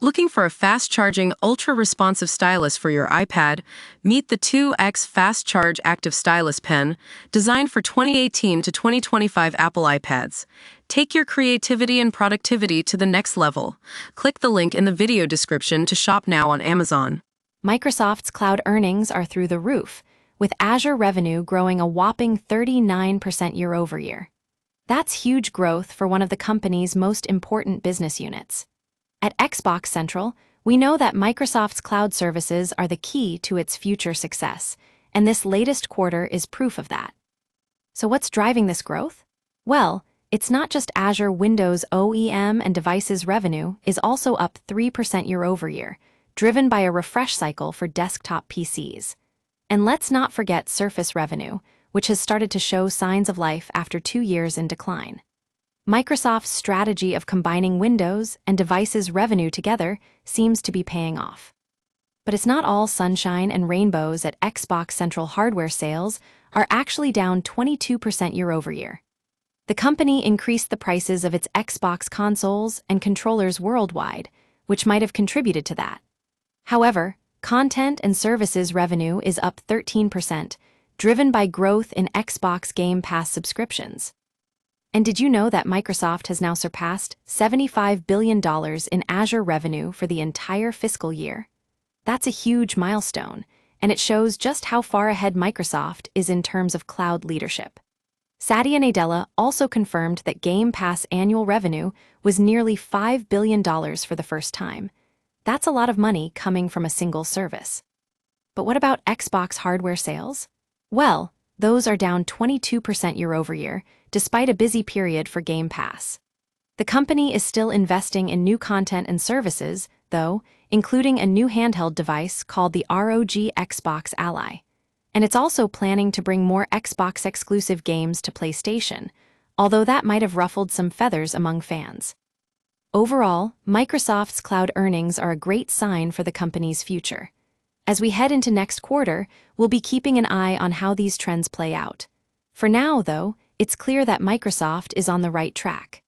Looking for a fast-charging, ultra-responsive stylus for your iPad? Meet the 2X Fast Charge Active Stylus Pen, designed for 2018 to 2025 Apple iPads. Take your creativity and productivity to the next level. Click the link in the video description to shop now on Amazon. Microsoft's cloud earnings are through the roof, with Azure revenue growing a whopping 39% year-over-year. That's huge growth for one of the company's most important business units. At Xbox Central, we know that Microsoft's cloud services are the key to its future success, and this latest quarter is proof of that. So what's driving this growth? Well, it's not just Azure Windows OEM and devices revenue is also up 3% year-over-year, driven by a refresh cycle for desktop PCs. And let's not forget Surface revenue, which has started to show signs of life after 2 years in decline. Microsoft's strategy of combining Windows and devices revenue together seems to be paying off. But it's not all sunshine and rainbows. At Xbox Central, hardware sales are actually down 22% year-over-year. The company increased the prices of its Xbox consoles and controllers worldwide, which might have contributed to that. However, content and services revenue is up 13%, driven by growth in Xbox Game Pass subscriptions. And did you know that Microsoft has now surpassed $75 billion in Azure revenue for the entire fiscal year? That's a huge milestone, and it shows just how far ahead Microsoft is in terms of cloud leadership. Satya Nadella also confirmed that Game Pass annual revenue was nearly $5 billion for the first time. That's a lot of money coming from a single service. But what about Xbox hardware sales? Well, those are down 22% year-over-year, despite a busy period for Game Pass. The company is still investing in new content and services, though, including a new handheld device called the ROG Xbox Ally. And it's also planning to bring more Xbox-exclusive games to PlayStation, although that might have ruffled some feathers among fans. Overall, Microsoft's cloud earnings are a great sign for the company's future. As we head into next quarter, we'll be keeping an eye on how these trends play out. For now, though, it's clear that Microsoft is on the right track.